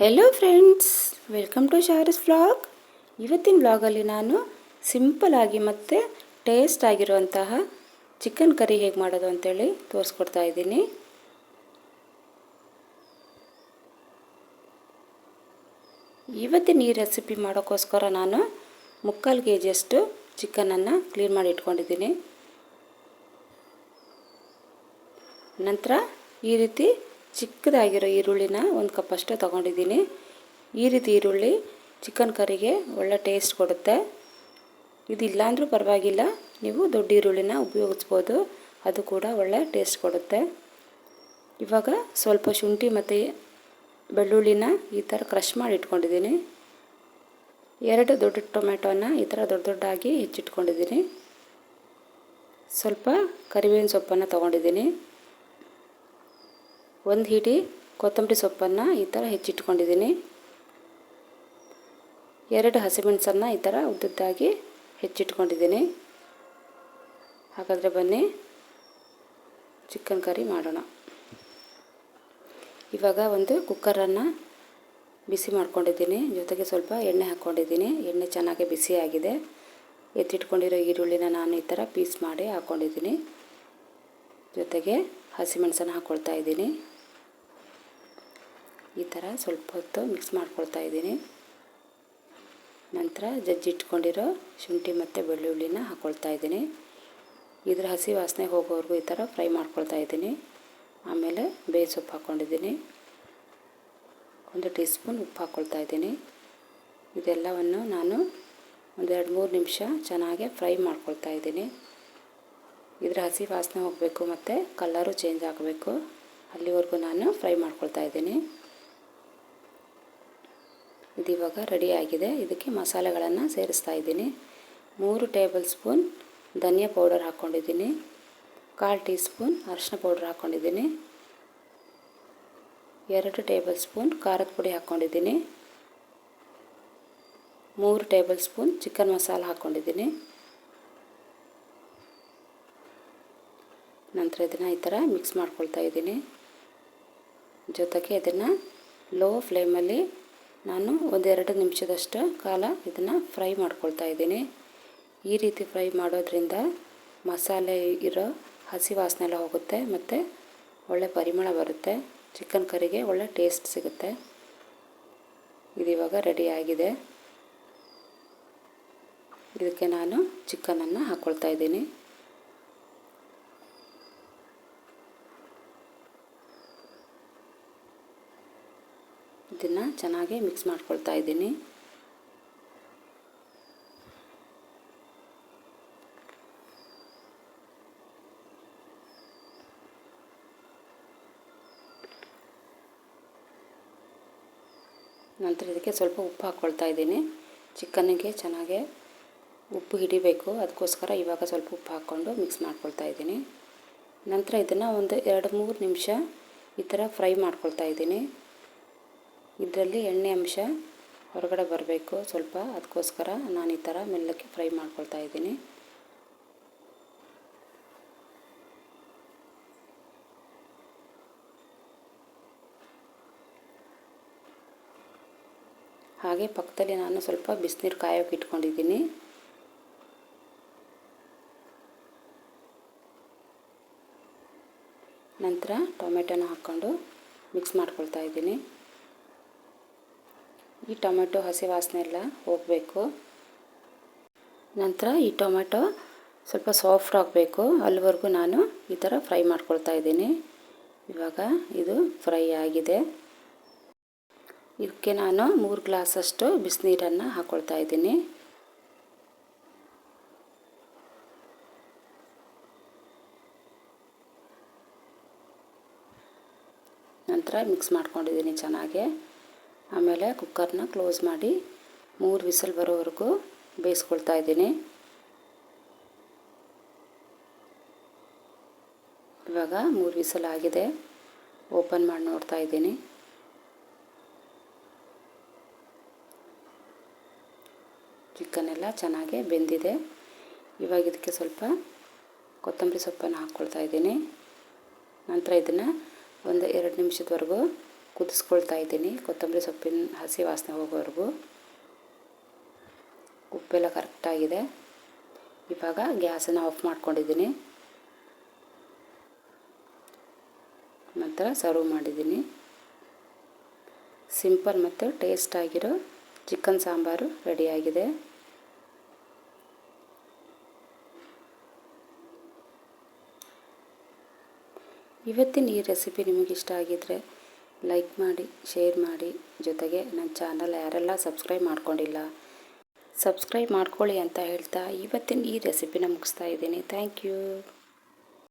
Hello friends, welcome to ಶಾರಸ್ vlog. ಇವತ್ತಿನ ವ್ಲಾಗಲ್ಲಿ ನಾನು ಸಿಂಪಲಾಗಿ ಮತ್ತು ಟೇಸ್ಟ್ ಆಗಿರುವಂತಹ ಚಿಕನ್ ಕರಿ ಹೇಗೆ ಮಾಡೋದು ಅಂತೇಳಿ ತೋರಿಸ್ಕೊಡ್ತಾ ಇದ್ದೀನಿ. ಇವತ್ತಿನ ಈ ರೆಸಿಪಿ ಮಾಡೋಕ್ಕೋಸ್ಕರ ನಾನು 3/4 kg ಚಿಕನನ್ನು ಕ್ಲೀನ್ ಮಾಡಿ ಇಟ್ಕೊಂಡಿದ್ದೀನಿ. ನಂತರ ಈ ರೀತಿ ಚಿಕ್ಕದಾಗಿರೋ ಈರುಳ್ಳಿನ 1 ಕಪ್ ಅಷ್ಟು ತೊಗೊಂಡಿದ್ದೀನಿ. ಈ ರೀತಿ ಈರುಳ್ಳಿ ಚಿಕನ್ ಕರಿಗೆ ಒಳ್ಳೆ ಟೇಸ್ಟ್ ಕೊಡುತ್ತೆ. ಇದಿಲ್ಲಾಂದ್ರೂ ಪರವಾಗಿಲ್ಲ, ನೀವು ದೊಡ್ಡ ಈರುಳ್ಳಿನ ಉಪಯೋಗಿಸ್ಬೋದು, ಅದು ಕೂಡ ಒಳ್ಳೆ ಟೇಸ್ಟ್ ಕೊಡುತ್ತೆ. ಇವಾಗ ಸ್ವಲ್ಪ ಶುಂಠಿ ಮತ್ತು ಬೆಳ್ಳುಳ್ಳಿನ ಈ ಥರ ಕ್ರಷ್ ಮಾಡಿ ಇಟ್ಕೊಂಡಿದ್ದೀನಿ. 2 ದೊಡ್ಡ ಟೊಮೆಟೊನ ಈ ಥರ ದೊಡ್ಡದಾಗಿ ಹೆಚ್ಚಿಟ್ಕೊಂಡಿದ್ದೀನಿ. ಸ್ವಲ್ಪ ಕರಿಬೇವಿನ ಸೊಪ್ಪನ್ನು ತೊಗೊಂಡಿದ್ದೀನಿ. 1 ಹಿಡಿ ಕೊತ್ತಂಬರಿ ಸೊಪ್ಪನ್ನು ಈ ಥರ ಹೆಚ್ಚಿಟ್ಕೊಂಡಿದ್ದೀನಿ. 2 ಹಸಿಮೆಣಸನ್ನು ಈ ಥರ ಉದ್ದುದ್ದಾಗಿ ಹೆಚ್ಚಿಟ್ಕೊಂಡಿದ್ದೀನಿ. ಹಾಗಾದರೆ ಬನ್ನಿ ಚಿಕನ್ ಕರಿ ಮಾಡೋಣ. ಇವಾಗ ಒಂದು ಕುಕ್ಕರನ್ನು ಬಿಸಿ ಮಾಡ್ಕೊಂಡಿದ್ದೀನಿ. ಜೊತೆಗೆ ಸ್ವಲ್ಪ ಎಣ್ಣೆ ಹಾಕ್ಕೊಂಡಿದ್ದೀನಿ. ಎಣ್ಣೆ ಚೆನ್ನಾಗಿ ಬಿಸಿಯಾಗಿದೆ. ಎತ್ತಿಟ್ಕೊಂಡಿರೋ ಈರುಳ್ಳಿನ ನಾನು ಈ ಥರ ಪೀಸ್ ಮಾಡಿ ಹಾಕ್ಕೊಂಡಿದ್ದೀನಿ. ಜೊತೆಗೆ ಹಸಿಮೆಣಸನ್ನು ಹಾಕ್ಕೊಳ್ತಾ ಇದ್ದೀನಿ. ಈ ಥರ ಸ್ವಲ್ಪ ಹೊತ್ತು ಮಿಕ್ಸ್ ಮಾಡ್ಕೊಳ್ತಾ ಇದ್ದೀನಿ. ನಂತರ ಜಜ್ಜಿಟ್ಕೊಂಡಿರೋ ಶುಂಠಿ ಮತ್ತು ಬೆಳ್ಳುಳ್ಳಿನ ಹಾಕ್ಕೊಳ್ತಾ ಇದ್ದೀನಿ. ಇದರ ಹಸಿ ವಾಸನೆ ಹೋಗೋವರೆಗೂ ಈ ಥರ ಫ್ರೈ ಮಾಡ್ಕೊಳ್ತಾ ಇದ್ದೀನಿ. ಆಮೇಲೆ ಬೇವು ಸೊಪ್ಪು ಹಾಕ್ಕೊಂಡಿದ್ದೀನಿ. 1 ಟೀ ಸ್ಪೂನ್ ಉಪ್ಪು ಹಾಕ್ಕೊಳ್ತಾ ಇದ್ದೀನಿ. ಇದೆಲ್ಲವನ್ನು ನಾನು 1-2-3 ನಿಮಿಷ ಚೆನ್ನಾಗಿ ಫ್ರೈ ಮಾಡ್ಕೊಳ್ತಾ ಇದ್ದೀನಿ. ಇದರ ಹಸಿ ವಾಸನೆ ಹೋಗಬೇಕು ಮತ್ತು ಕಲರು ಚೇಂಜ್ ಆಗಬೇಕು, ಅಲ್ಲಿವರೆಗೂ ನಾನು ಫ್ರೈ ಮಾಡ್ಕೊಳ್ತಾ ಇದ್ದೀನಿ. ಇದು ಇವಾಗ ರೆಡಿಯಾಗಿದೆ. ಇದಕ್ಕೆ ಮಸಾಲೆಗಳನ್ನು ಸೇರಿಸ್ತಾ ಇದ್ದೀನಿ. 3 ಟೇಬಲ್ ಸ್ಪೂನ್ ಧನಿಯಾ ಪೌಡರ್ ಹಾಕ್ಕೊಂಡಿದ್ದೀನಿ. 1/4 ಟೀ ಸ್ಪೂನ್ ಅರಿಶಿನ ಪೌಡರ್ ಹಾಕ್ಕೊಂಡಿದ್ದೀನಿ. 2 ಟೇಬಲ್ ಸ್ಪೂನ್ ಖಾರದ ಪುಡಿ ಹಾಕ್ಕೊಂಡಿದ್ದೀನಿ. 3 ಟೇಬಲ್ ಸ್ಪೂನ್ ಚಿಕನ್ ಮಸಾಲ ಹಾಕ್ಕೊಂಡಿದ್ದೀನಿ. ನಂತರ ಇದನ್ನು ಈ ಥರ ಮಿಕ್ಸ್ ಮಾಡ್ಕೊಳ್ತಾ ಇದ್ದೀನಿ. ಜೊತೆಗೆ ಇದನ್ನು ಲೋ ಫ್ಲೇಮಲ್ಲಿ ನಾನು 1-2 ನಿಮಿಷದಷ್ಟು ಕಾಲ ಇದನ್ನು ಫ್ರೈ ಮಾಡ್ಕೊಳ್ತಾ ಇದ್ದೀನಿ. ಈ ರೀತಿ ಫ್ರೈ ಮಾಡೋದ್ರಿಂದ ಮಸಾಲೆ ಇರೋ ಹಸಿ ವಾಸನೆ ಎಲ್ಲ ಹೋಗುತ್ತೆ ಮತ್ತು ಒಳ್ಳೆ ಪರಿಮಳ ಬರುತ್ತೆ. ಚಿಕನ್ ಕರಿಗೆ ಒಳ್ಳೆ ಟೇಸ್ಟ್ ಸಿಗುತ್ತೆ. ಇದಿವಾಗ ರೆಡಿಯಾಗಿದೆ. ಇದಕ್ಕೆ ನಾನು ಚಿಕನನ್ನು ಹಾಕ್ಕೊಳ್ತಾ ಇದ್ದೀನಿ. ಇದನ್ನು ಚೆನ್ನಾಗಿ ಮಿಕ್ಸ್ ಮಾಡ್ಕೊಳ್ತಾ ಇದ್ದೀನಿ. ನಂತರ ಇದಕ್ಕೆ ಸ್ವಲ್ಪ ಉಪ್ಪು ಹಾಕ್ಕೊಳ್ತಾ ಇದ್ದೀನಿ. ಚಿಕನ್ನಿಗೆ ಚೆನ್ನಾಗಿ ಉಪ್ಪು ಹಿಡಿಬೇಕು, ಅದಕ್ಕೋಸ್ಕರ ಇವಾಗ ಸ್ವಲ್ಪ ಉಪ್ಪು ಹಾಕ್ಕೊಂಡು ಮಿಕ್ಸ್ ಮಾಡ್ಕೊಳ್ತಾ ಇದ್ದೀನಿ. ನಂತರ ಇದನ್ನು 1-2-3 ನಿಮಿಷ ಈ ಥರ ಫ್ರೈ ಮಾಡ್ಕೊಳ್ತಾ ಇದ್ದೀನಿ. ಇದರಲ್ಲಿ ಎಣ್ಣೆ ಅಂಶ ಹೊರಗಡೆ ಬರಬೇಕು ಸ್ವಲ್ಪ, ಅದಕ್ಕೋಸ್ಕರ ನಾನು ಈ ಥರ ಮೆಲ್ಲಕ್ಕೆ ಫ್ರೈ ಮಾಡ್ಕೊಳ್ತಾ ಇದ್ದೀನಿ. ಹಾಗೆ ಪಕ್ಕದಲ್ಲಿ ನಾನು ಸ್ವಲ್ಪ ಬಿಸಿನೀರು ಕಾಯೋಕೆ ಇಟ್ಕೊಂಡಿದ್ದೀನಿ. ನಂತರ ಟೊಮೆಟೊನ ಹಾಕ್ಕೊಂಡು ಮಿಕ್ಸ್ ಮಾಡ್ಕೊಳ್ತಾ ಇದ್ದೀನಿ. ಈ ಟೊಮೆಟೊ ಹಸಿ ವಾಸನೆ ಎಲ್ಲ ಹೋಗಬೇಕು. ನಂತರ ಈ ಟೊಮೆಟೊ ಸ್ವಲ್ಪ ಸಾಫ್ಟ್ ಆಗಬೇಕು, ಅಲ್ಲಿವರೆಗೂ ನಾನು ಈ ಥರ ಫ್ರೈ ಮಾಡ್ಕೊಳ್ತಾ ಇದ್ದೀನಿ. ಇವಾಗ ಇದು ಫ್ರೈ ಆಗಿದೆ. ಇದಕ್ಕೆ ನಾನು 3 ಗ್ಲಾಸಷ್ಟು ಬಿಸಿನೀರನ್ನು ಹಾಕ್ಕೊಳ್ತಾ ಇದ್ದೀನಿ. ನಂತರ ಮಿಕ್ಸ್ ಮಾಡ್ಕೊಂಡಿದ್ದೀನಿ ಚೆನ್ನಾಗಿ. ಆಮೇಲೆ ಕುಕ್ಕರ್ನ ಕ್ಲೋಸ್ ಮಾಡಿ 3 ವಿಸಲ್ ಬರೋವರೆಗೂ ಬೇಯಿಸ್ಕೊಳ್ತಾ ಇದ್ದೀನಿ. ಇವಾಗ 3 ವಿಸಲ್ ಆಗಿದೆ. ಓಪನ್ ಮಾಡಿ ನೋಡ್ತಾ ಇದ್ದೀನಿ. ಚಿಕನ್ ಎಲ್ಲ ಚೆನ್ನಾಗಿ ಬೆಂದಿದೆ. ಇವಾಗ ಇದಕ್ಕೆ ಸ್ವಲ್ಪ ಕೊತ್ತಂಬರಿ ಸೊಪ್ಪನ್ನು ಹಾಕ್ಕೊಳ್ತಾ ಇದ್ದೀನಿ. ನಂತರ ಇದನ್ನು 1-2 ನಿಮಿಷದವರೆಗೂ ಕುದಿಸ್ಕೊಳ್ತಾ ಇದ್ದೀನಿ, ಕೊತ್ತಂಬರಿ ಸೊಪ್ಪಿನ ಹಸಿ ವಾಸನೆ ಹೋಗೋವರೆಗೂ. ಉಪ್ಪೆಲ್ಲ ಕರೆಕ್ಟಾಗಿದೆ. ಇವಾಗ ಗ್ಯಾಸನ್ನು ಆಫ್ ಮಾಡ್ಕೊಂಡಿದ್ದೀನಿ. ನಂತರ ಸರ್ವ್ ಮಾಡಿದ್ದೀನಿ. ಸಿಂಪಲ್ ಮತ್ತು ಟೇಸ್ಟ್ ಆಗಿರೋ ಚಿಕನ್ ಸಾಂಬಾರು ರೆಡಿಯಾಗಿದೆ. ಇವತ್ತಿನ ಈ ರೆಸಿಪಿ ನಿಮಗೆ ಇಷ್ಟ ಆಗಿದ್ದರೆ ಲೈಕ್ ಮಾಡಿ, ಶೇರ್ ಮಾಡಿ, ಜೊತೆಗೆ ನನ್ನ ಚಾನಲ್ ಯಾರೆಲ್ಲ ಸಬ್ಸ್ಕ್ರೈಬ್ ಮಾಡ್ಕೊಂಡಿಲ್ಲ ಸಬ್ಸ್ಕ್ರೈಬ್ ಮಾಡ್ಕೊಳ್ಳಿ ಅಂತ ಹೇಳ್ತಾ ಇವತ್ತಿನ ಈ ರೆಸಿಪಿನ ಮುಗಿಸ್ತಾ ಇದ್ದೀನಿ. Thank you.